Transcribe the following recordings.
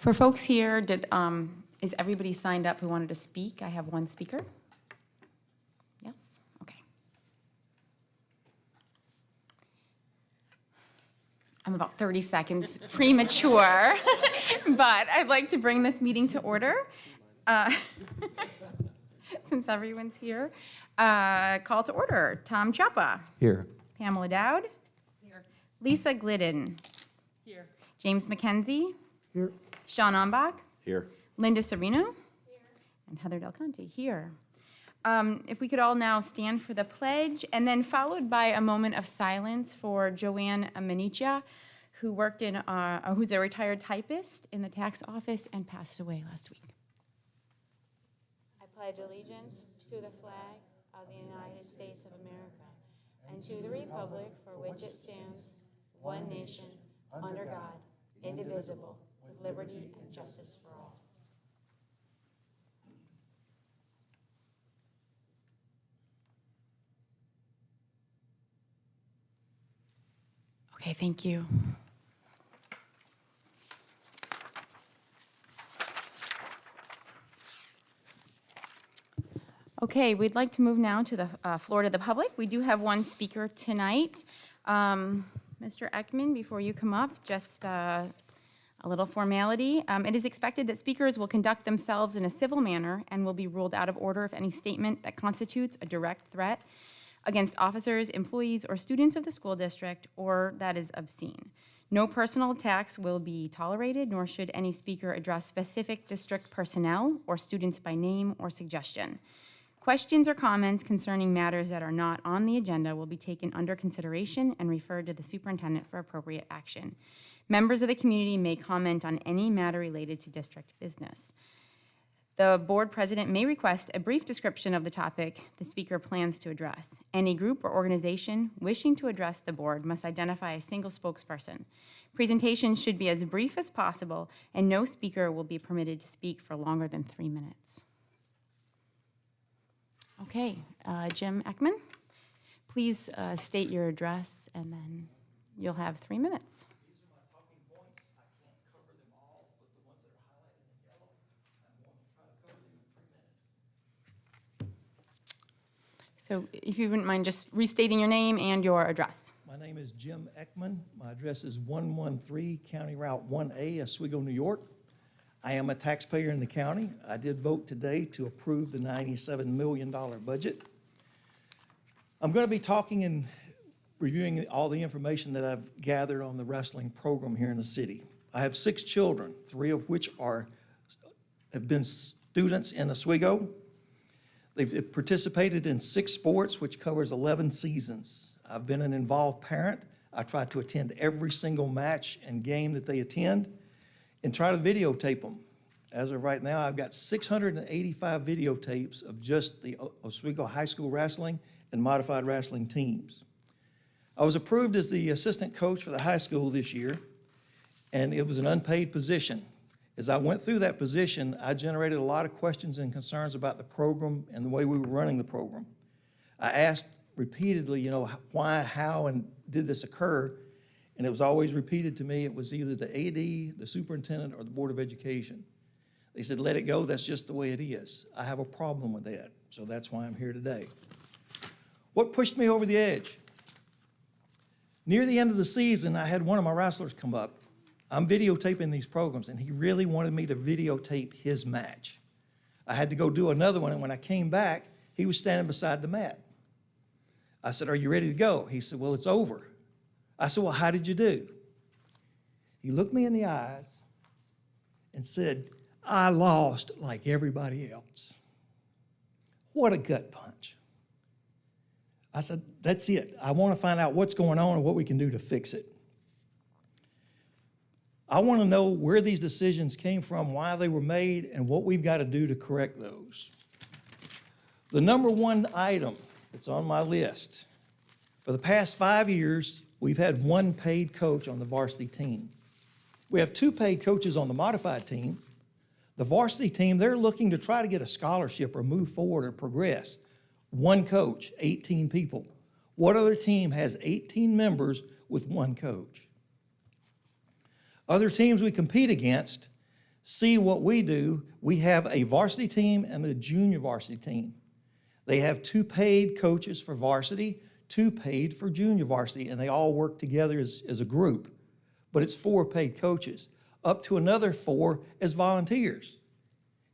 For folks here, is everybody signed up who wanted to speak? I have one speaker. Yes? Okay. I'm about 30 seconds premature, but I'd like to bring this meeting to order. Since everyone's here. Call to order. Tom Chapa. Here. Pamela Dowd. Here. Lisa Glidden. Here. James McKenzie. Here. Sean Ombach. Here. Linda Serino. Here. And Heather Del Conte here. If we could all now stand for the pledge, and then followed by a moment of silence for Joanne Amenicia, who worked in, who's a retired typist in the tax office and passed away last week. I pledge allegiance to the flag of the United States of America and to the republic for which it stands, one nation, under God, indivisible, with liberty and justice for all. Okay, thank you. Okay, we'd like to move now to the floor to the public. We do have one speaker tonight. Mr. Ekman, before you come up, just a little formality. It is expected that speakers will conduct themselves in a civil manner and will be ruled out of order if any statement that constitutes a direct threat against officers, employees, or students of the school district, or that is obscene. No personal attacks will be tolerated, nor should any speaker address specific district personnel or students by name or suggestion. Questions or comments concerning matters that are not on the agenda will be taken under consideration and referred to the superintendent for appropriate action. Members of the community may comment on any matter related to district business. The board president may request a brief description of the topic the speaker plans to address. Any group or organization wishing to address the board must identify a single spokesperson. Presentations should be as brief as possible, and no speaker will be permitted to speak for longer than 3 minutes. Okay, Jim Ekman, please state your address, and then you'll have 3 minutes. These are my talking points. I can't cover them all, but the ones that are highlighted in yellow, I'm going to try to cover them in 3 minutes. So if you wouldn't mind just restating your name and your address. My name is Jim Ekman. My address is 113 County Route 1A, Oswego, New York. I am a taxpayer in the county. I did vote today to approve the $97 million budget. I'm going to be talking and reviewing all the information that I've gathered on the wrestling program here in the city. I have 6 children, 3 of which have been students in Oswego. They've participated in 6 sports, which covers 11 seasons. I've been an involved parent. I try to attend every single match and game that they attend and try to videotape them. As of right now, I've got 685 videotapes of just the Oswego High School wrestling and modified wrestling teams. I was approved as the assistant coach for the high school this year, and it was an unpaid position. As I went through that position, I generated a lot of questions and concerns about the program and the way we were running the program. I asked repeatedly, why, how, and did this occur? And it was always repeated to me, it was either the AD, the superintendent, or the Board of Education. They said, let it go, that's just the way it is. I have a problem with that, so that's why I'm here today. What pushed me over the edge? Near the end of the season, I had one of my wrestlers come up. I'm videotaping these programs, and he really wanted me to videotape his match. I had to go do another one, and when I came back, he was standing beside the mat. I said, are you ready to go? He said, well, it's over. I said, well, how did you do? He looked me in the eyes and said, I lost like everybody else. What a gut punch. I said, that's it. I want to find out what's going on and what we can do to fix it. I want to know where these decisions came from, why they were made, and what we've got to do to correct those. The number one item that's on my list, for the past 5 years, we've had 1 paid coach on the varsity team. We have 2 paid coaches on the modified team. The varsity team, they're looking to try to get a scholarship or move forward or progress. 1 coach, 18 people. What other team has 18 members with 1 coach? Other teams we compete against See what we do, we have a varsity team and a junior varsity team. They have 2 paid coaches for varsity, 2 paid for junior varsity, and they all work together as a group. But it's 4 paid coaches, up to another 4 as volunteers.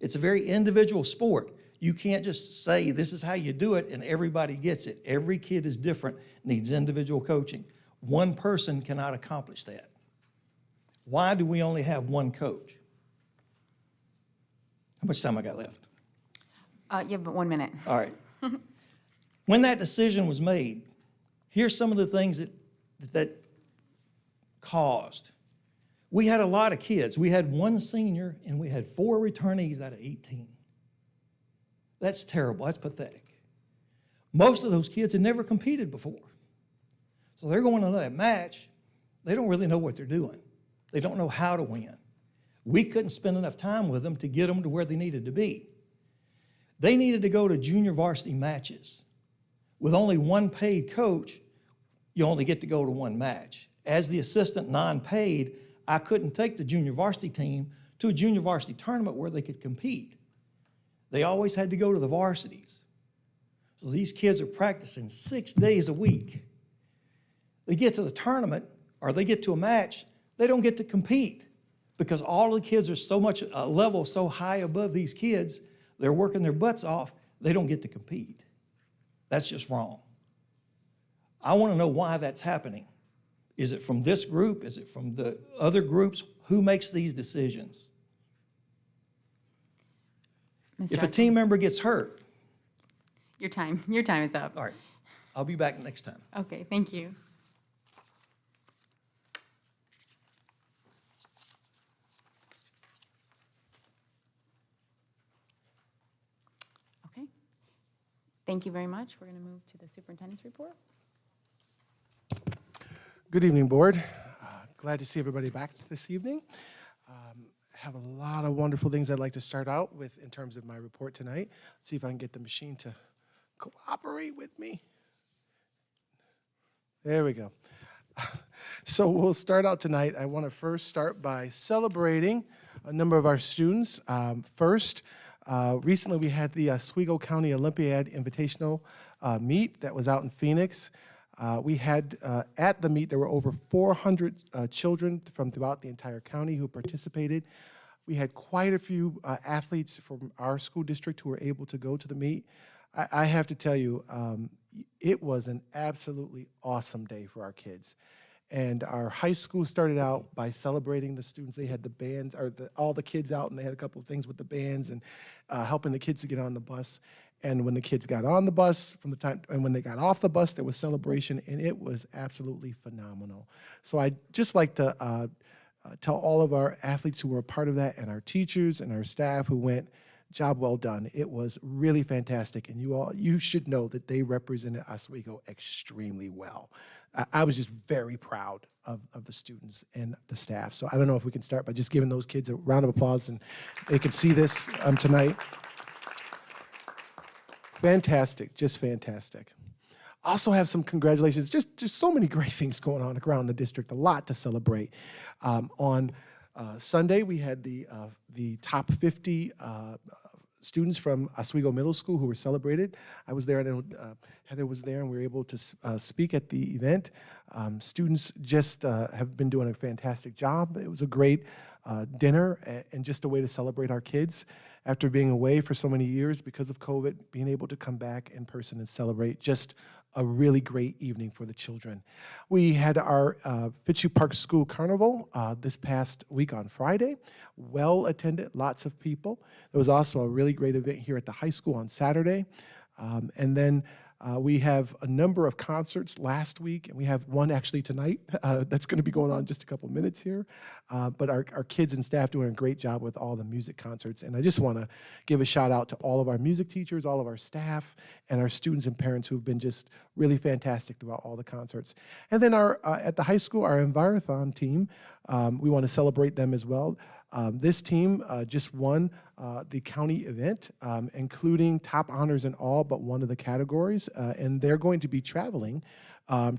It's a very individual sport. You can't just say this is how you do it and everybody gets it. Every kid is different, needs individual coaching. One person cannot accomplish that. Why do we only have 1 coach? How much time I got left? You have 1 minute. All right. When that decision was made, here's some of the things that caused. We had a lot of kids. We had 1 senior and we had 4 returnees out of 18. That's terrible. That's pathetic. Most of those kids had never competed before. So they're going into that match. They don't really know what they're doing. They don't know how to win. We couldn't spend enough time with them to get them to where they needed to be. They needed to go to junior varsity matches. With only 1 paid coach, you only get to go to 1 match. As the assistant non-paid, I couldn't take the junior varsity team to a junior varsity tournament where they could compete. They always had to go to the varsities. So these kids are practicing 6 days a week. They get to the tournament or they get to a match, they don't get to compete because all the kids are so much a level so high above these kids, they're working their butts off, they don't get to compete. That's just wrong. I want to know why that's happening. Is it from this group? Is it from the other groups? Who makes these decisions? Mr. If a Ackman, team member gets hurt, your time is up. all right, I'll be back next time. Okay, thank you. Okay. Thank you very much. We're going to move to the superintendent's report. Good evening, Board. Glad to see everybody back this evening. Have a lot of wonderful things I'd like to start out with in terms of my report tonight. See if I can get the machine to cooperate with me. There we go. So we'll start out tonight. I want to first start by celebrating a number of our students. First, recently we had the Oswego County Olympiad Invitational meet that was out in Phoenix. We had, at the meet, there were over 400 children from throughout the entire county who participated. We had quite a few athletes from our school district who were able to go to the meet. I have to tell you, it was an absolutely awesome day for our kids. And our high school started out by celebrating the students. They had the bands, or all the kids out, and they had a couple of things with the bands and helping the kids to get on the bus. And when the kids got on the bus, and when they got off the bus, there was celebration, and it was absolutely phenomenal. So I'd just like to tell all of our athletes who were a part of that, and our teachers and our staff who went, job well done. It was really fantastic, and you should know that they represented Oswego extremely well. I was just very proud of the students and the staff. So I don't know if we can start by just giving those kids a round of applause, and they could see this tonight. Fantastic, just fantastic. Also have some congratulations, just so many great things going on around the district, a lot to celebrate. On Sunday, we had the top 50 students from Oswego Middle School who were celebrated. I was there, and Heather was there, and we were able to speak at the event. Students just have been doing a fantastic job. It was a great dinner and just a way to celebrate our kids after being away for so many years because of COVID, being able to come back in person and celebrate. Just a really great evening for the children. We had our Fitchy Park School Carnival this past week on Friday. Well attended, lots of people. There was also a really great event here at the high school on Saturday. And then we have a number of concerts last week, and we have one actually tonight that's going to be going on in just a couple minutes here. But our kids and staff doing a great job with all the music concerts. And I just want to give a shout out to all of our music teachers, all of our staff, and our students and parents who have been just really fantastic throughout all the concerts. And then at the high school, our Envirothon team, we want to celebrate them as well. This team just won the county event, including top honors in all but one of the categories, and they're going to be traveling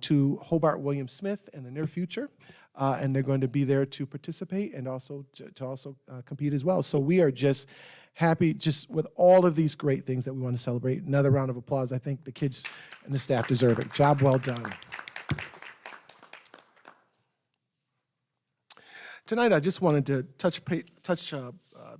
to Hobart William Smith in the near future and they're going to be there to participate and also to also compete as well. So we are just happy just with all of these great things that we want to celebrate. Another round of applause. I think the kids and the staff deserve it. Job well done. Tonight, I just wanted to touch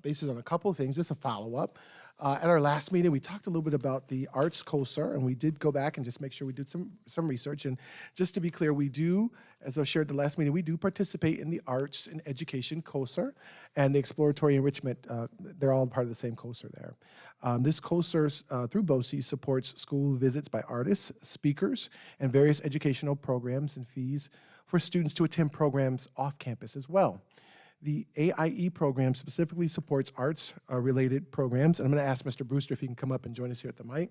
bases on a couple of things, just a follow-up. At our last meeting, we talked a little bit about the Arts COSER, and we did go back and just make sure we did some research. And just to be clear, we do, as I shared at the last meeting, we do participate in the Arts and Education COSER and the Exploratory Enrichment. They're all part of the same COSER there. This COSER, through BOCE, supports school visits by artists, speakers, and various educational programs and fees for students to attend programs off campus as well. The AIE program specifically supports arts-related programs, and I'm going to ask Mr. Brewster if he can come up and join us here at the mic.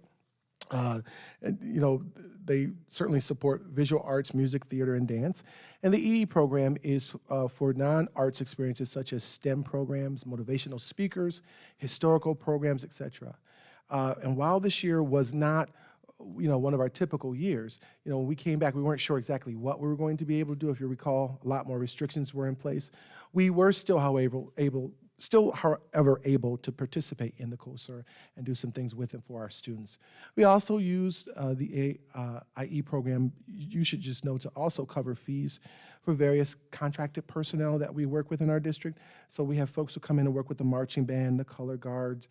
They certainly support visual arts, music, theater, and dance. And the EE program is for non-arts experiences such as STEM programs, motivational speakers, historical programs, etc. And while this year was not one of our typical years, when we came back, we weren't sure exactly what we were going to be able to do. If you recall, a lot more restrictions were in place. We were still, however, able to participate in the COSER and do some things with it for our students. We also used the IE program, you should just know, to also cover fees for various contracted personnel that we work with in our district. So we have folks who come in and work with the marching band, the color guard,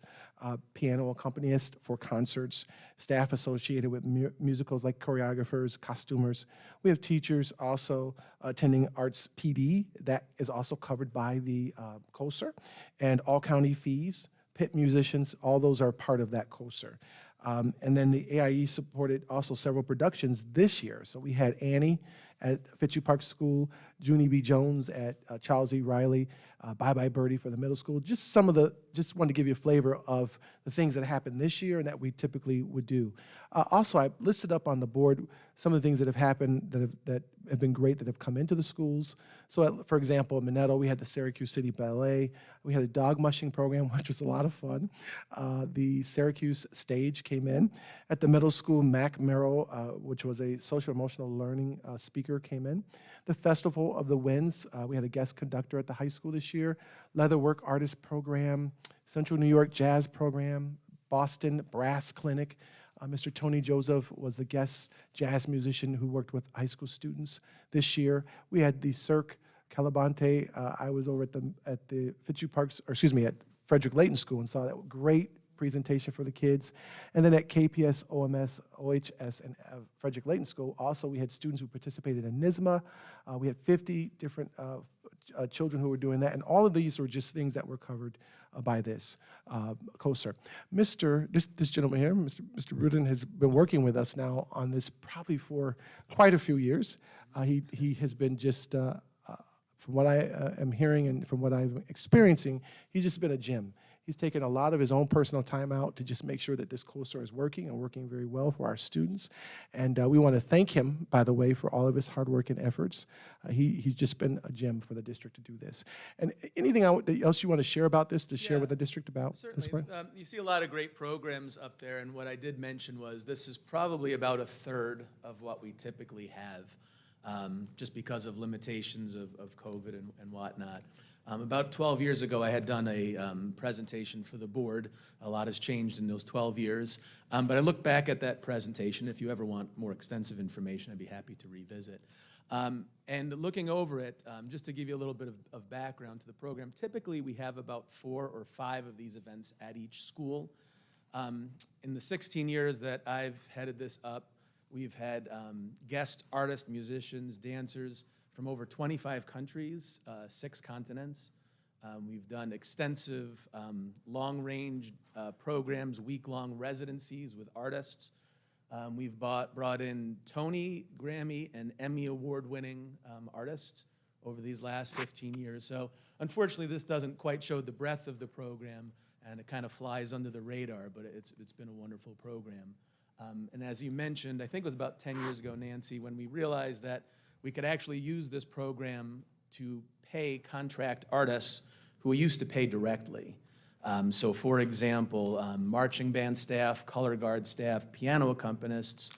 piano accompanists for concerts, staff associated with musicals like choreographers, costumers. We have teachers also attending Arts PD that is also covered by the COSER, and all county fees, pit musicians, all those are part of that COSER. And then the AIE supported also several productions this year. So we had Annie at Fitchy Park School, Junie B. Jones at Charles E. Riley, Bye Bye Birdie for the middle school. Just wanted to give you a flavor of the things that happened this year and that we typically would do. Also, I listed up on the board some of the things that have happened that have been great that have come into the schools. So, for example, in Minetto, we had the Syracuse City Ballet. We had a dog mushing program, which was a lot of fun. The Syracuse stage came in. At the middle school, Mac Merrill, which was a social emotional learning speaker, came in. The Festival of the Winds, we had a guest conductor at the high school this year. Leatherwork Artist Program, Central New York Jazz Program, Boston Brass Clinic. Mr. Tony Joseph was the guest jazz musician who worked with high school students this year. We had the Cirque Calabante. I was over at the Fitchy Parks, or excuse me, at Frederick Layton School and saw that great presentation for the kids. And then at KPS, OMS, OHS, and Frederick Layton School, also we had students who participated in NYSSMA. We had 50 different children who were doing that, and all of these were just things that were covered by this COSER. This gentleman here, Mr. Rudin, has been working with us now on this probably for quite a few years. He has been just, from what I am hearing and from what I'm experiencing, he's just been a gem. He's taken a lot of his own personal time out to just make sure that this COSER is working and working very well for our students. And we want to thank him, by the way, for all of his hard work and efforts. He's just been a gem for the district to do this. And anything else you want to share about this, share with the district about this? Certainly. You see a lot of great programs up there, and what I did mention was this is probably about a third of what we typically have, just because of limitations of COVID and whatnot. About 12 years ago, I had done a presentation for the board. A lot has changed in those 12 years. But I look back at that presentation. If you ever want more extensive information, I'd be happy to revisit. And looking over it, just to give you a little bit of background to the program, typically we have about 4 or 5 of these events at each school. In the 16 years that I've headed this up, we've had guest artists, musicians, dancers, from over 25 countries, 6 continents. We've done extensive long-range programs, week-long residencies with artists. We've brought in Tony, Grammy, and Emmy award-winning artists over these last 15 years. So unfortunately, this doesn't quite show the breadth of the program, and it kind of flies under the radar, but it's been a wonderful program. And as you mentioned, I think it was about 10 years ago, Nancy, when we realized that we could actually use this program to pay contract artists who we used to pay directly. So for example, marching band staff, color guard staff, piano accompanists,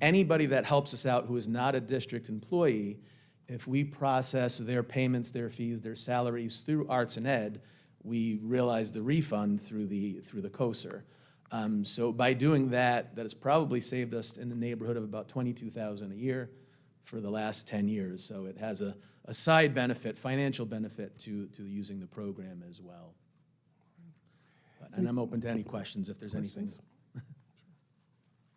anybody that helps us out who is not a district employee if we process their payments, their fees, their salaries through Arts and Ed, we realize the refund through the COSER. So by doing that, that has probably saved us in the neighborhood of about $22,000 a year for the last 10 years. So it has a side benefit, financial benefit to using the program as well. And I'm open to any questions if there's anything.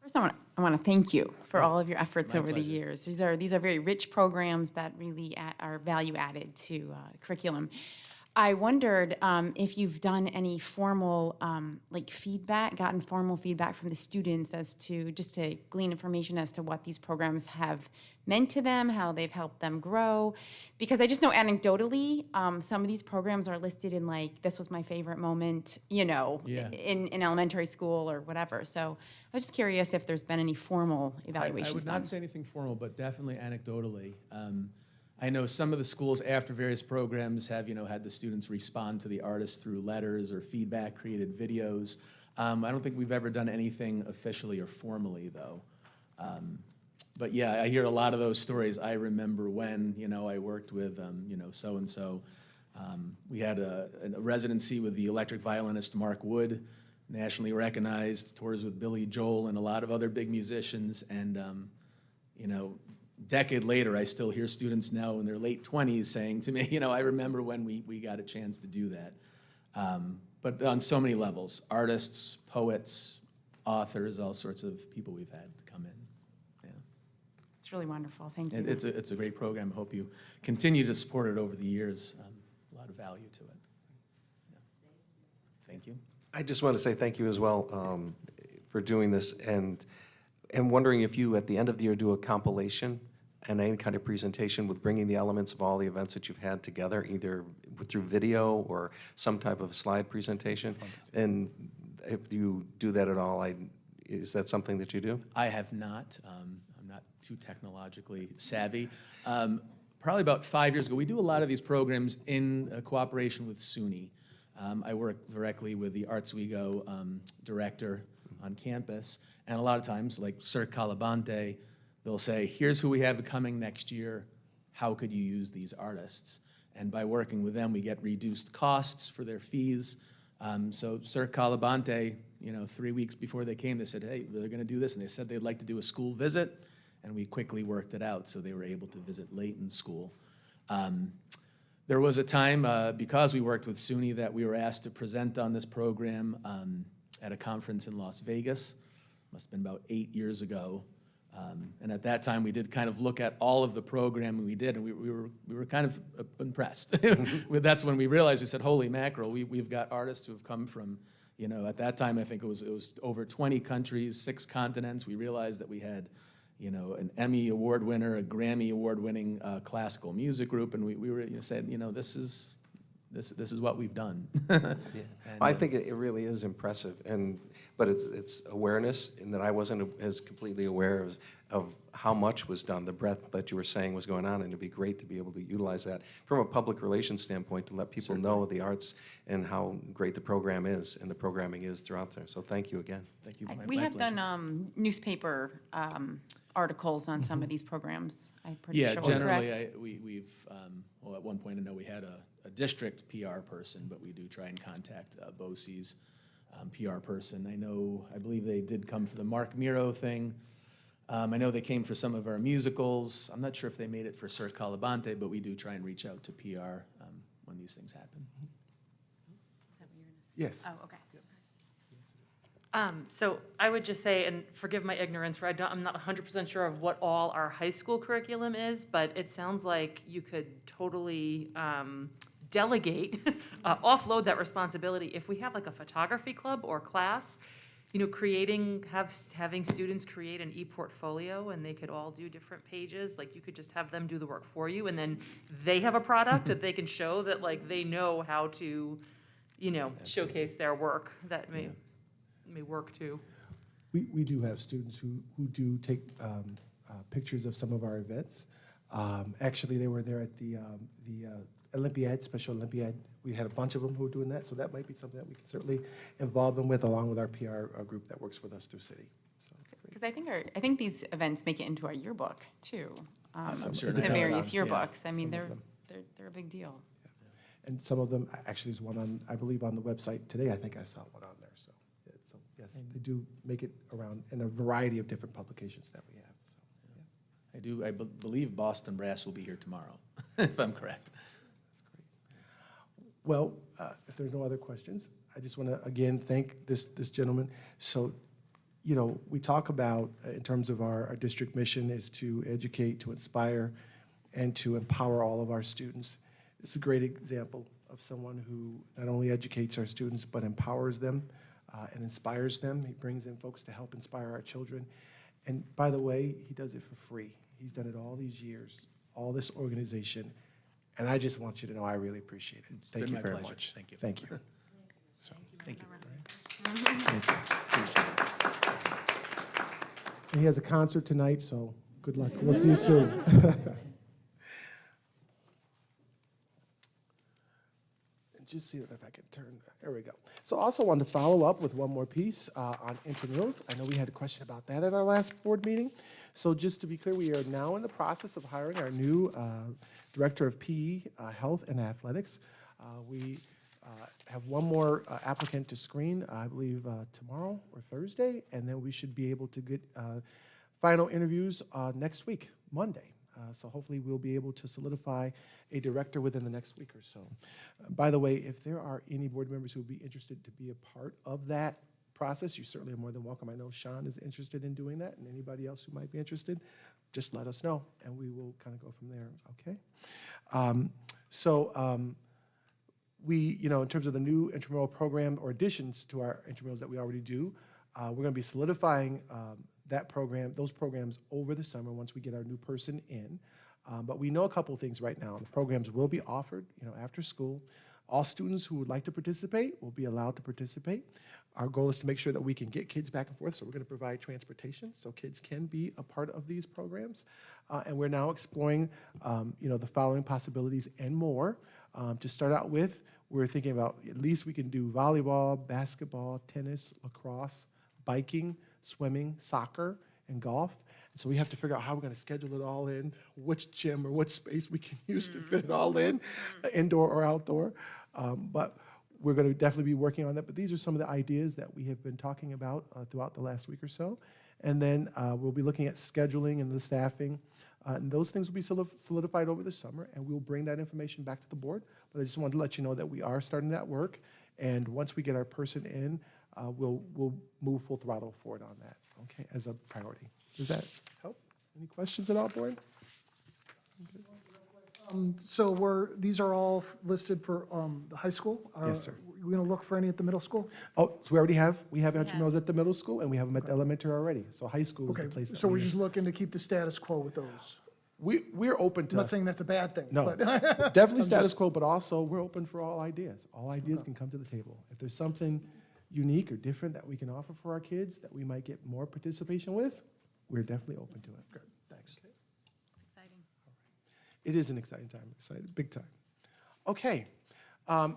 First, I want to thank you for all of your efforts My over the pleasure. years. These are very rich programs that really are value added to curriculum. I wondered if you've done any formal gotten formal feedback from the students as to, just to glean information as to what these programs have meant to them, how they've helped them grow. Because I just know anecdotally, some of these programs are listed in like, this was my favorite moment, Yeah. in elementary school or whatever. So I was just curious if there's been any formal evaluations I would done. not say anything formal, but definitely anecdotally. I know some of the schools after various programs have, had the students respond to the artists through letters or feedback, created videos. I don't think we've ever done anything officially or formally, though. But yeah, I hear a lot of those stories. I remember when, I worked with, so-and-so. We had a residency with the electric violinist Mark Wood, nationally recognized, tours with Billy Joel and a lot of other big musicians. And, decade later, I still hear students now in their late 20s saying to me, I remember when we got a chance to do that. But on so many levels, artists, poets, authors, all sorts of people we've had to come in. Yeah. It's really wonderful. Thank you. And it's a great program. I hope you continue to support it over the years. A lot of value to it. Yeah. Thank you. I just want to say thank you as well for doing this, and wondering if you, at the end of the year, do a compilation and any kind of presentation with bringing the elements of all the events that you've had together, either through video or some type of slide presentation. And if you do that at all, is that something that you do? I have not. I'm not too technologically savvy. Probably about 5 years ago, we do a lot of these programs in cooperation with SUNY. I work directly with the Arts We Go director on campus, and a lot of times, like Sir Calabante, they'll say, here's who we have coming next year, how could you use these artists? And by working with them, we get reduced costs for their fees. So Sir Calabante, 3 weeks before they came, they said, hey, they're gonna do this, and they said they'd like to do a school visit, and we quickly worked it out, so they were able to visit Layton School. There was a time, because we worked with SUNY, that we were asked to present on this program at a conference in Las Vegas. Must have been about 8 years ago. And at that time, we did kind of look at all of the programming we did, and we were kind of impressed. That's when we realized, we said, holy mackerel, we've got artists who have come from, at that time, I think it was over 20 countries, 6 continents. We realized that we had, an Emmy Award winner, a Grammy Award-winning classical music group, and we were saying, this is what we've done. Yeah. I think it really is impressive, but it's awareness, in that I wasn't as completely aware of how much was done, the breadth that you were saying was going on, and it'd be great to be able to utilize that from a public relations standpoint, to let people know the arts and how great the program is and the programming is throughout there. So thank you again. Thank you. We My have pleasure. done newspaper articles on some of these programs, I'm pretty sure. Yeah, generally, correct? we've, well, at one point, I know we had a district PR person, but we do try and contact BOCES's PR person. I believe they did come for the Mark Miro thing. I know they came for some of our musicals. I'm not sure if they made it for Sir Calabante, but we do try and reach out to PR when these things happen. Yes. Oh, okay. So I would just say, and forgive my ignorance, for I'm not 100% sure of what all our high school curriculum is, but it sounds like you could totally delegate, offload that responsibility. If we have like a photography club or class, having students create an e-portfolio, and they could all do different pages, like you could just have them do the work for you, and then they have a product that they can show that like they know how to, showcase their work. That may work too. We do have students who do take pictures of some of our events. Actually, they were there at the Olympiad, Special Olympiad. We had a bunch of them who were doing that, so that might be something that we can certainly involve them with, along with our PR group that works with us through City. So, Because I think these events make it into our yearbook too. I'm sure the it various does. Yeah, yearbooks. I mean, some they're, of them. they're a big deal. And some of them, actually, there's one on, I believe, on the website today. I think I saw one on there. So, yeah, so yes, they do make it around in a variety of different publications that we have. So, yeah. I believe Boston Brass will be here tomorrow, if I'm correct. That's great. Well, if there's no other questions, I just want to, again, thank this gentleman. So, you know, we talk about, in terms of our district mission, is to educate, to inspire, and to empower all of our students. It's a great example of someone who not only educates our students, but empowers them and inspires them. He brings in folks to help inspire our children. And by the way, he does it for free. He's done it all these years, all this organization. And I just want you to know I really appreciate it. Thank been you my very pleasure. much. Thank you. Thank you. So, Thank you. thank you. Appreciate it. And he has a concert tonight, so good luck. We'll see you soon. Just see if I can turn, there we go. So I also wanted to follow up with one more piece on intramurals. I know we had a question about that at our last board meeting. So just to be clear, we are now in the process of hiring our new Director of PE, Health and Athletics. We have one more applicant to screen, I believe tomorrow or Thursday, and then we should be able to get final interviews next week, Monday. So hopefully we'll be able to solidify a director within the next week or so. By the way, if there are any board members who would be interested to be a part of that process, you certainly are more than welcome. I know Sean is interested in doing that, and anybody else who might be interested, just let us know, and we will kind of go from there, okay? We, you know, in terms of the new intramural program or additions to our intramurals that we already do, we're going to be solidifying those programs over the summer once we get our new person in. But we know a couple of things right now. The programs will be offered, you know, after school. All students who would like to participate will be allowed to participate. Our goal is to make sure that we can get kids back and forth, so we're going to provide transportation so kids can be a part of these programs. And we're now exploring, you know, the following possibilities and more. To start out with, we're thinking about at least we can do volleyball, basketball, tennis, lacrosse, biking, swimming, soccer, and golf. And so we have to figure out how we're going to schedule it all in, which gym or what space we can use to fit it all in, indoor or outdoor. But we're going to definitely be working on that. But these are some of the ideas that we have been talking about throughout the last week or so. And then we'll be looking at scheduling and the staffing. And those things will be solidified over the summer, and we'll bring that information back to the board. But I just wanted to let you know that we are starting that work. And once we get our person in, we'll move full throttle forward on that, okay, as a priority. Does that help? Any questions at all, board? So these are all listed for the high school? Yes, sir. We're going to look for any at the middle school? Oh, so we have intramurals at the middle school, and we have them at the elementary already. So high school is Okay, the place that so we're we- just looking to keep the status quo with those? we're open I'm not to, saying that's a bad thing, no, but definitely status quo, but also we're open for all ideas. All ideas can come to the table. If there's something unique or different that we can offer for our kids that we might get more participation with, we're definitely open to it. Good, thanks. Exciting. It is an exciting time, excited, big time. Okay,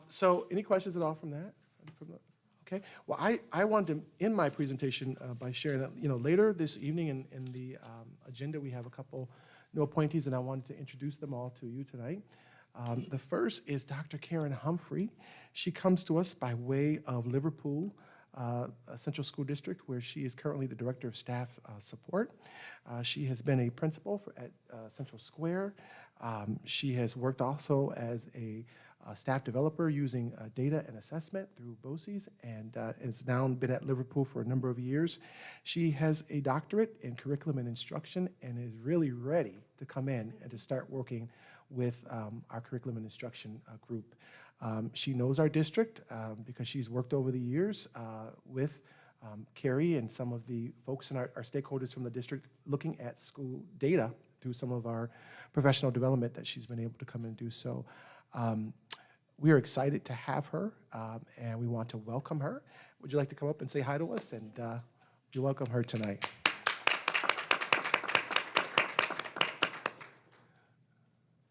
so any questions at all from that? Okay, well, I wanted to end my presentation by sharing that, you know, later this evening in the agenda, we have a couple new appointees, and I wanted to introduce them all to you tonight. The first is Dr. Karen Humphrey. She comes to us by way of Liverpool Central School District, where she is currently the Director of Staff Support. She has been a principal at Central Square. She has worked also as a staff developer using data and assessment through BOCES, and has now been at Liverpool for a number of years. She has a doctorate in curriculum and instruction and is really ready to come in and to start working with our curriculum and instruction group. She knows our district because she's worked over the years with Carrie and some of the folks and our stakeholders from the district looking at school data through some of our professional development that she's been able to come and do. So we are excited to have her, and we want to welcome her. Would you like to come up and say hi to us? And you welcome her tonight.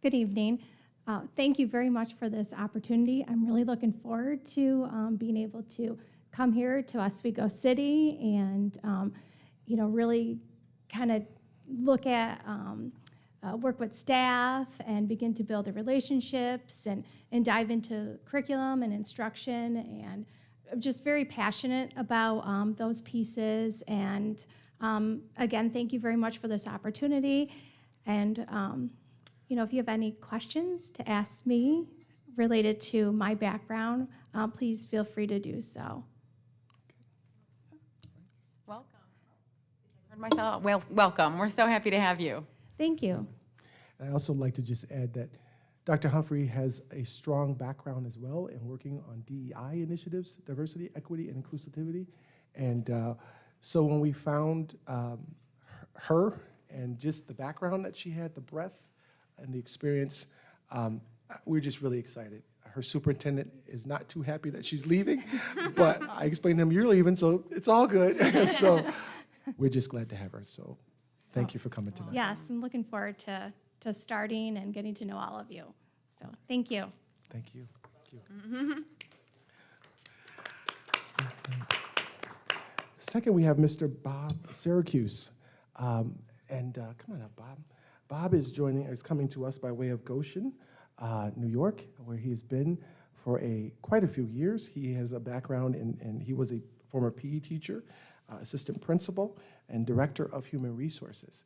Good evening. Thank you very much for this opportunity. I'm really looking forward to being able to come here to Oswego City and, you know, really kind of look at work with staff and begin to build the relationships and dive into curriculum and instruction. And I'm just very passionate about those pieces. And again, thank you very much for this opportunity. And if you have any questions to ask me related to my background, please feel free to do so. Welcome. Heard myself. Well, welcome. We're so happy to have you. Thank you. And I also like to just add that Dr. Humphrey has a strong background as well in working on DEI initiatives, diversity, equity, and inclusivity. And so when we found her and just the background that she had, the breadth and the experience, we're just really excited. Her superintendent is not too happy that she's leaving, but I explained to him, you're leaving, so it's all good. So we're just glad to have her. So thank you for coming tonight. Yes, I'm looking forward to starting and getting to know all of you. So thank you. Thank you. Thank you. Second, we have Mr. Bob Syracuse. Come on up, Bob. Bob is coming to us by way of Goshen, New York, where he's been for quite a few years. He has a background and he was a former PE teacher, assistant principal, and director of human resources.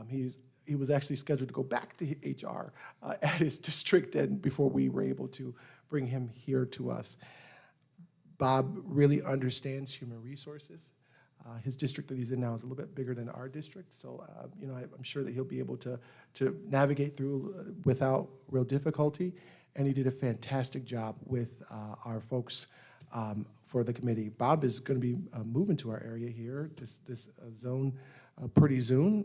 He was actually scheduled to go back to HR at his district, and before we were able to bring him here to us. Bob really understands human resources. His district that he's in now is a little bit bigger than our district, so I'm sure that he'll be able to navigate through without real difficulty. And he did a fantastic job with our folks for the committee. Bob is going to be moving to our area here, this zone, pretty soon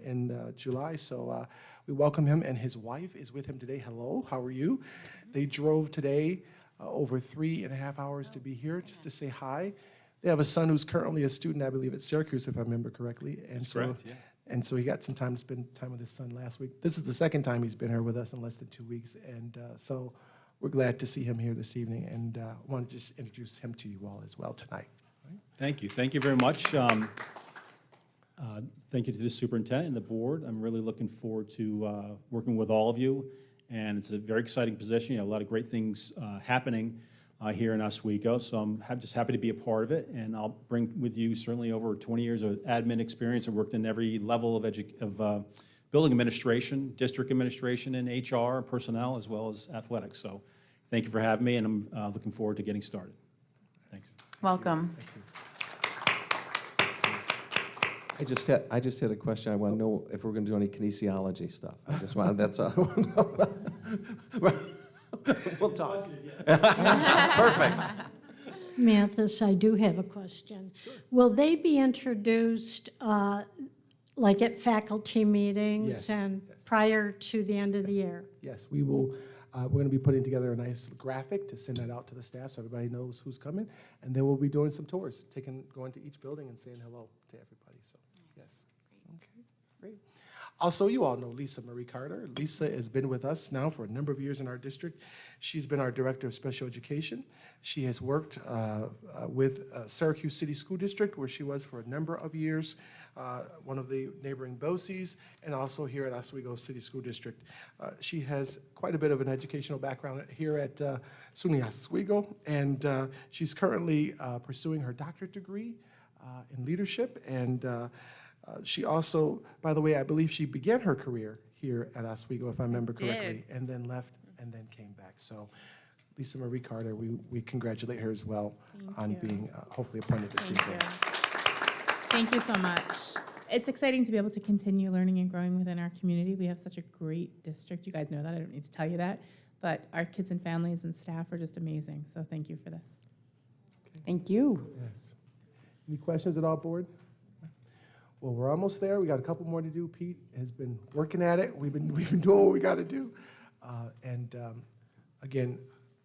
in July. So we welcome him, and his wife is with him today. Hello, how are you? They drove today over 3.5 hours to be here just to say hi. They have a son who's currently a student, I believe, at Syracuse, if I remember correctly. And That's so, correct, yeah. And so he got some time to spend time with his son last week. This is the second time he's been here with us in less than 2 weeks. And so we're glad to see him here this evening. And I want to just introduce him to you all as well tonight. Right? Thank you. Thank you very much. Thank you to the superintendent and the board. I'm really looking forward to working with all of you. And it's a very exciting position. You know, a lot of great things happening here in Oswego. So I'm just happy to be a part of it. And I'll bring with you certainly over 20 years of admin experience. I've worked in every level of building administration, district administration, and HR, personnel, as well as athletics. So thank you for having me, and I'm looking forward to getting started. Thanks. Welcome. I just had a question. I want to know if we're going to do any kinesiology stuff. I just wanted, that's all. We'll talk. Perfect. Mathis, I do have a question. Sure. Will they be introduced like at faculty meetings Yes. and Yes. prior to the end of the year? Yes, we will. We're going to be putting together a nice graphic to send that out to the staff so everybody knows who's coming. And then we'll be doing some tours, going to each building and saying hello to everybody. So, yes. Okay, great. Also, you all know Lisa Marie Carter. Lisa has been with us now for a number of years in our district. She's been our Director of Special Education. She has worked with Syracuse City School District, where she was for a number of years, one of the neighboring BOCES, and also here at Oswego City School District. She has quite a bit of an educational background here at SUNY Oswego, and she's currently pursuing her doctorate degree in leadership, and she also, by the way, I believe she began her career here at Oswego, if I remember correctly, and then left and then came back. So Lisa Marie Carter, we congratulate her as well on being hopefully appointed this evening. Thank you so much. It's exciting to be able to continue learning and growing within our community. We have such a great district. You guys know that. I don't need to tell you that. But our kids and families and staff are just amazing. So thank you for this. Thank you. Yes. Any questions at all, board? Well, we're almost there. We got a couple more to do. Pete has been working at it. We've been doing what we got to do. Again,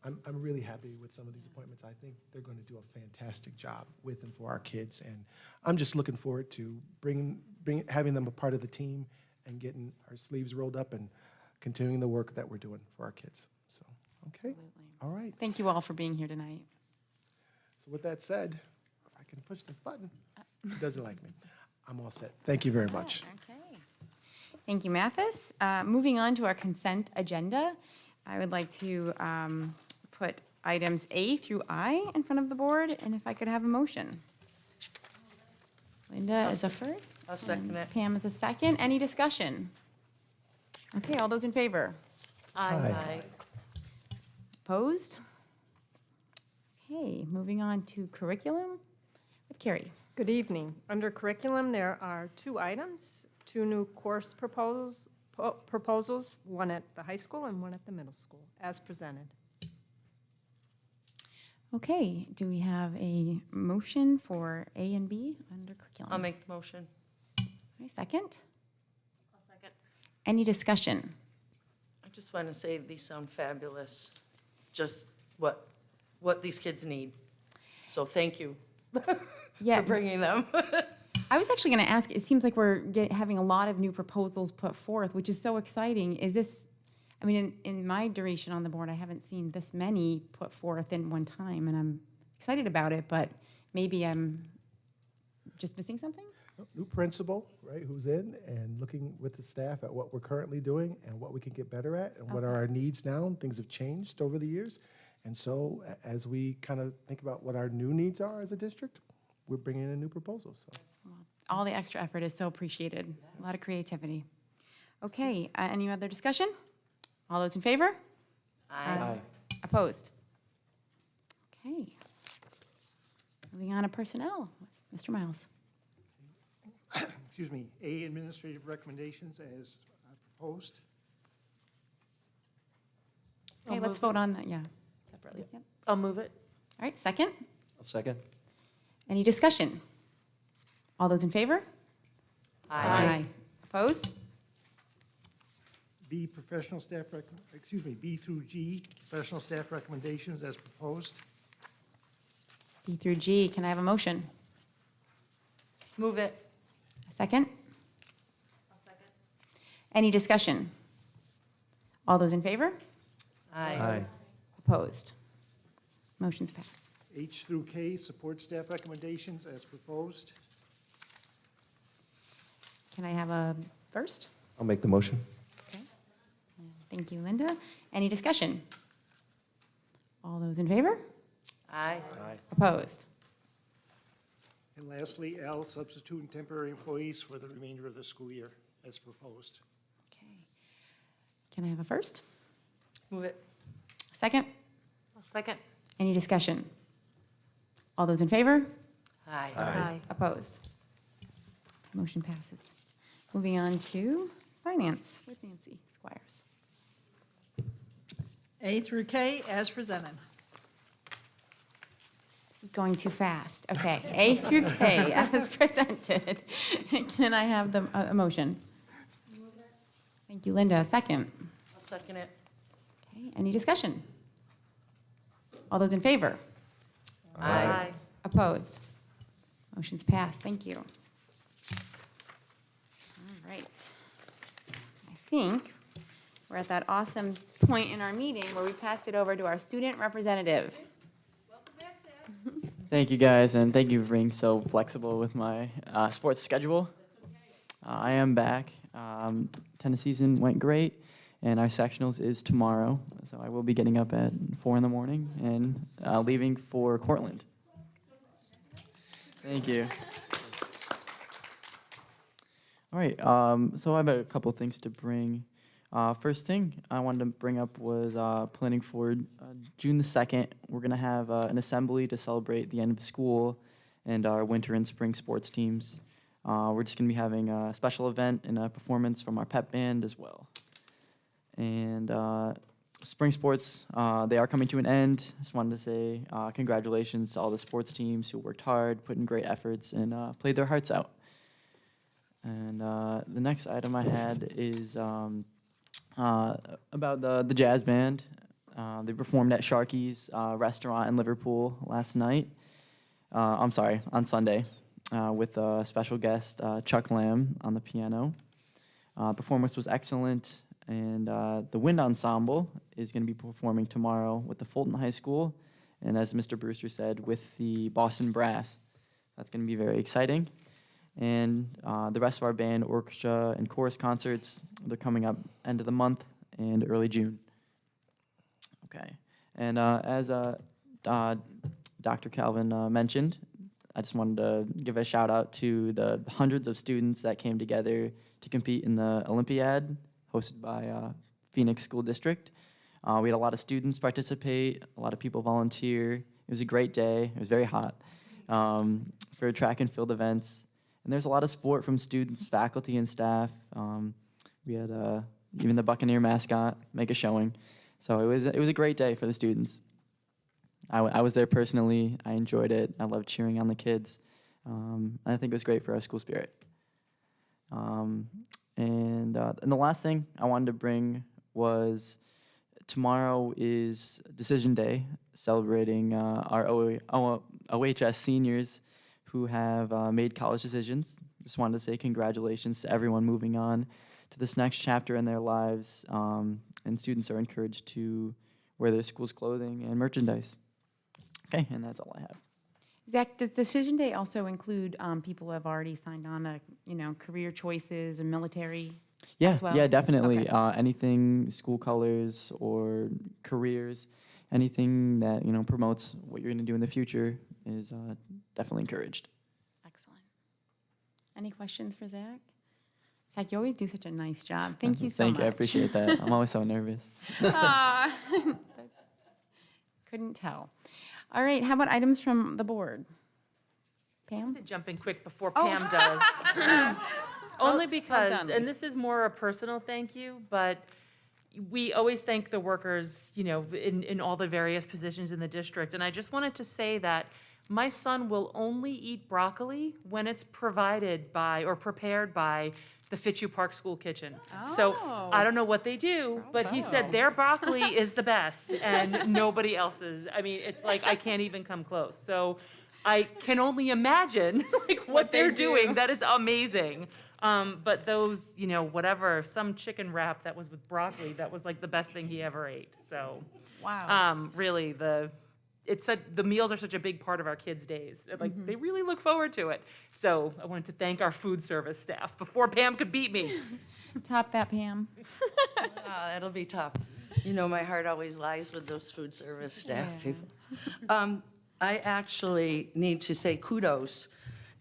I'm really happy with some of these appointments. I think they're going to do a fantastic job with and for our kids. And I'm just looking forward to having them a part of the team and getting our sleeves rolled up and continuing the work that we're doing for our kids. So, okay. Absolutely. All right. Thank you all for being here tonight. So with that said, if I can push this button, it doesn't like me. I'm all set. Thank you very much. Okay. Thank you, Mathis. Moving on to our consent agenda, I would like to put items A through I in front of the board, and if I could have a motion. Linda is a first. I'll second and it. Pam is a second. Any discussion? Okay, all those in favor? Aye. Opposed? Okay, moving on to curriculum with Carrie. Good evening. Under curriculum, there are 2 items, 2 new course proposals, one at the high school and one at the middle school, as presented. Okay, do we have a motion for A and B under curriculum? I'll make the motion. Okay, second? I'll second. Any discussion? I just want to say these sound fabulous, just what these kids need. So thank you Yeah, for bringing them. I was actually going to ask, it seems like we're having a lot of new proposals put forth, which is so exciting. Is this, I mean, in my duration on the board, I haven't seen this many put forth in one time, and I'm excited about it, but maybe I'm just missing something? New principal, right, who's in and looking with the staff at what we're currently doing and what we can get better at and what are our needs now. Things have changed over the years. And so as we kind of think about what our new needs are as a district, we're bringing in a new proposal. So. All the extra effort is so appreciated. A lot of creativity. Okay, any other discussion? All those in favor? Aye. Opposed? Okay. Moving on to personnel, Mr. Miles. Excuse me, A, administrative recommendations as proposed. Okay, let's vote on that, yeah, separately. Yep. I'll move it. All right, second. I'll second. Any discussion? All those in favor? Aye. Opposed? B, B through G, professional staff recommendations as proposed. B through G, can I have a motion? Move it. A second? Any discussion? All those in favor? Aye. Opposed? Motion's passed. H through K, support staff recommendations as proposed. Can I have a first? I'll make the motion. Okay. Thank you, Linda. Any discussion? All those in favor? Aye. Opposed? And lastly, L, substitute and temporary employees for the remainder of the school year as proposed. Okay. Can I have a first? Move it. Second? I'll second. Any discussion? All those in favor? Aye. Aye. Opposed? Motion passes. Moving on to finance with Nancy Squires. A through K as presented. This is going too fast. Okay, A through K as presented. Can I have a motion? Thank you, Linda. A second. I'll second it. Okay, any discussion? All those in favor? Aye. Opposed? Motion's passed. Thank you. All right. I think we're at that awesome point in our meeting where we pass it over to our student representative. Thank you, guys, and thank you for being so flexible with my sports schedule. I am back. Tennis season went great, and our sectionals is tomorrow, so I will be getting up at 4 in the morning and leaving for Cortland. Thank you. All right, so I have a couple things to bring. First thing I wanted to bring up was planning for June the 2nd. We're going to have an assembly to celebrate the end of school and our winter and spring sports teams. We're just going to be having a special event and a performance from our pep band as well. And spring sports, they are coming to an end. Just wanted to say congratulations to all the sports teams who worked hard, put in great efforts, and played their hearts out. And the next item I had is about the jazz band. They performed at Sharky's restaurant in Liverpool last night. On Sunday, with a special guest, Chuck Lamb, on the piano. Performance was excellent, and the wind ensemble is going to be performing tomorrow with the Fulton High School, and as Mr. Brewster said, with the Boston Brass. That's going to be very exciting. And the rest of our band, orchestra, and chorus concerts, they're coming up end of the month and early June. Okay. And as Dr. Calvin mentioned, I just wanted to give a shout out to the hundreds of students that came together to compete in the Olympiad hosted by Phoenix School District. We had a lot of students participate, a lot of people volunteer. It was a great day. It was very hot for track and field events. And there's a lot of support from students, faculty, and staff. We had even the Buccaneer mascot make a showing. So it was a great day for the students. I was there personally. I enjoyed it. I loved cheering on the kids. I think it was great for our school spirit. And the last thing I wanted to bring was tomorrow is Decision Day, celebrating our OHS seniors who have made college decisions. Just wanted to say congratulations to everyone moving on to this next chapter in their lives. And students are encouraged to wear their school's clothing and merchandise. Okay, and that's all I have. Zach, does Decision Day also include people who have already signed on to, career choices and military as well? Yeah, definitely. Okay. Anything school colors or careers, anything that promotes what you're going to do in the future is definitely encouraged. Excellent. Any questions for Zach? Zach, you always do such a nice job. Thank you so Thank much. you. I appreciate that. I'm always so nervous. Couldn't tell. All right, how about items from the board? I'm Pam? going to jump in quick before Pam does. Only because, done, and Lisa. this is more a personal thank you, but we always thank the workers, in all the various positions in the district. And I just wanted to say that my son will only eat broccoli when it's provided by or prepared by the Fitchy Park School Kitchen. So I don't know what they do, but he said their broccoli is the best and nobody else's. I mean, it's like I can't even come close. So I can only imagine what they're doing. That is amazing. But those, whatever, some chicken wrap that was with broccoli, that was like the best thing he ever ate. So really the meals are such a big part of our kids' days. Like they really look forward to it. So I wanted to thank our food service staff before Pam could beat me. Top that, Pam. That'll be tough. My heart always lies with those food service staff people. I actually need to say kudos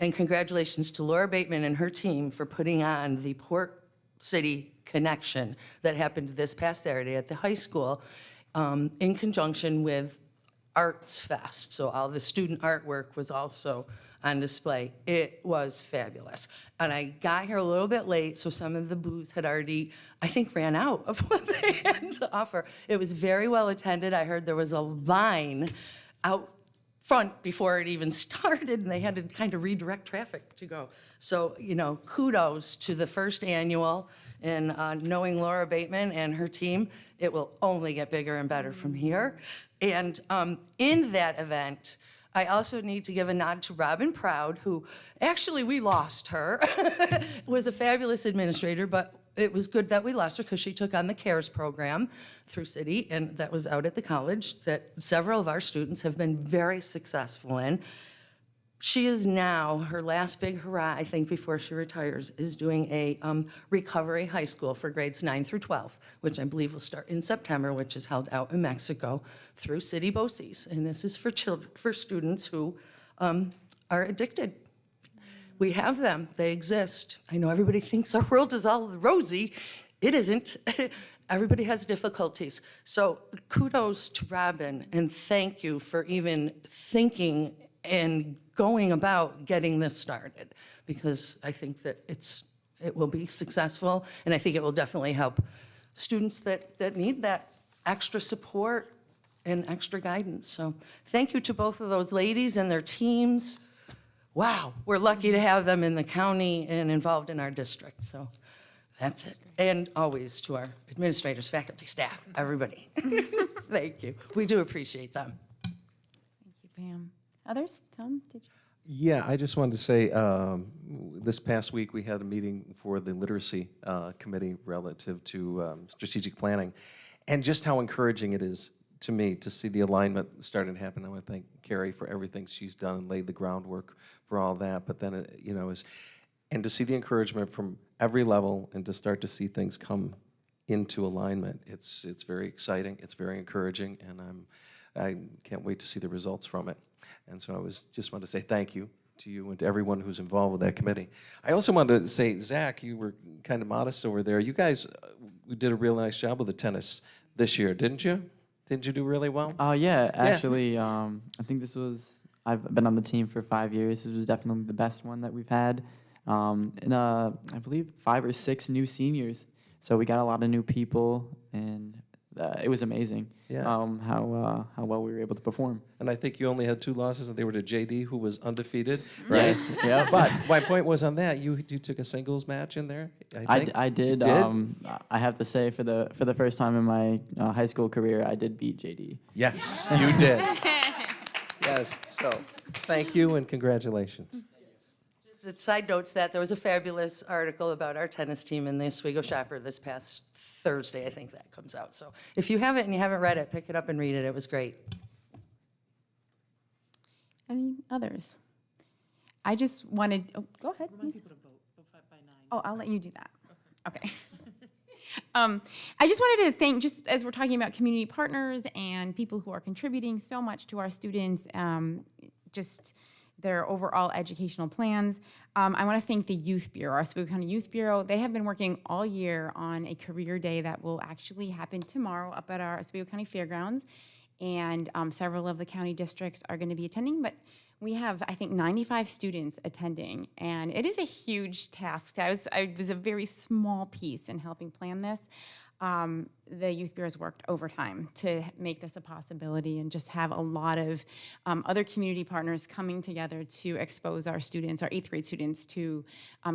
and congratulations to Laura Bateman and her team for putting on the Port City Connection that happened this past Saturday at the high school in conjunction with Arts Fest. So all the student artwork was also on display. It was fabulous. And I got here a little bit late, so some of the booths had already, I think, ran out of what they had to offer. It was very well attended. I heard there was a line out front before it even started, and they had to kind of redirect traffic to go. So, kudos to the first annual, and knowing Laura Bateman and her team, it will only get bigger and better from here. And in that event, I also need to give a nod to Robin Proud, who actually we lost her, was a fabulous administrator, but it was good that we lost her because she took on the CARES program through City, and that was out at the college that several of our students have been very successful in. She is now, her last big hurrah, I think, before she retires, is doing a recovery high school for grades 9 through 12, which I believe will start in September, which is held out in Mexico through City BOCES. And this is for for students who are addicted. We have them, they exist. I know everybody thinks our world is all rosy. It isn't. Everybody has difficulties. So kudos to Robin, and thank you for even thinking and going about getting this started, because I think that it will be successful, and I think it will definitely help students that need that extra support and extra guidance. So thank you to both of those ladies and their teams. Wow, we're lucky to have them in the county and involved in our district. So that's it. And always to our administrators, faculty, staff, everybody. Thank you. We do appreciate them. Thank you, Pam. Others? Tom, did you? Yeah, I just wanted to say, this past week, we had a meeting for the literacy committee relative to strategic planning, and just how encouraging it is to me to see the alignment starting to happen. I want to thank Carrie for everything she's done and laid the groundwork for all that, but then, and to see the encouragement from every level and to start to see things come into alignment, it's very exciting, it's very encouraging, and I can't wait to see the results from it. And so just wanted to say thank you to you and to everyone who's involved with that committee. I also wanted to say, Zach, you were kind of modest over there. You guys did a real nice job with the tennis this year, didn't you? Didn't you do really well? Oh, yeah, actually, I think I've been on the team for 5 years. This was definitely the best one that we've had. And I believe 5 or 6 new seniors. So we got a lot of new people, and it was amazing how well we were able to perform. And I think you only had 2 losses, and they were to JD, who was undefeated, right? Yes, yeah. But my point was on that, you took a singles match in there, I think? I did. I have to say, for the first time in my high school career, I did beat JD. Yes, you did. Yes, so thank you and congratulations. Just a side note to that, there was a fabulous article about our tennis team in the Oswego Shopper this past Thursday. I think that comes out. So if you haven't and you haven't read it, pick it up and read it. It was great. Any others? I just wanted, go ahead. Remind please. people to vote by 9. Oh, I'll let you do that. Okay. I just wanted to thank, just as we're talking about community partners and people who are contributing so much to our students, just their overall educational plans. I want to thank the Youth Bureau, our Oswego County Youth Bureau. They have been working all year on a career day that will actually happen tomorrow up at our Oswego County Fairgrounds. And several of the county districts are going to be attending, but we have, I think, 95 students attending, and it is a huge task. I was a very small piece in helping plan this. The Youth Bureau has worked overtime to make this a possibility and just have a lot of other community partners coming together to expose our students, our 8th grade students, to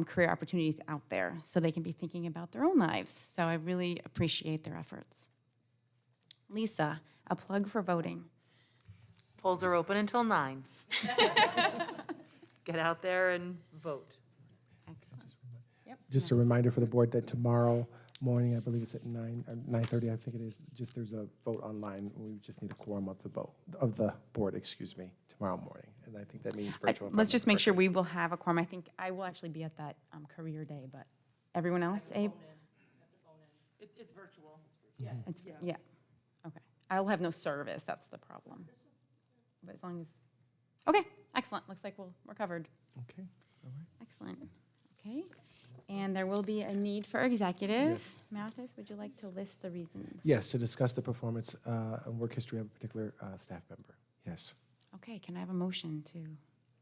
career opportunities out there so they can be thinking about their own lives. So I really appreciate their efforts. Lisa, a plug for voting. Polls are open until 9. Get out there and vote. Excellent. Yep. Just a reminder for the board that tomorrow morning, I believe it's at 9:30, I think it is, just there's a vote online. We just need a quorum of the board, excuse me, tomorrow morning. And I think that means virtual. Let's just make sure we will have a quorum. I think I will actually be at that career day, but everyone else, Abe? It's virtual. Yeah, okay. I'll have no service, that's the problem. But as long as, okay, excellent. Looks like we're covered. Okay, all right. Excellent, okay. And there will be a need for executive. Yes. Mathis, would you like to list the reasons? Yes, to discuss the performance and work history of a particular staff member. Yes. Okay, can I have a motion to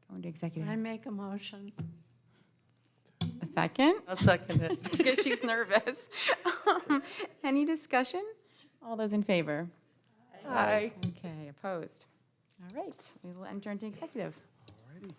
go into executive? I make a motion. A second? I'll second it. Because she's nervous. Any discussion? All those in favor? Aye. Okay, opposed? All right, we will enter into executive. All righty.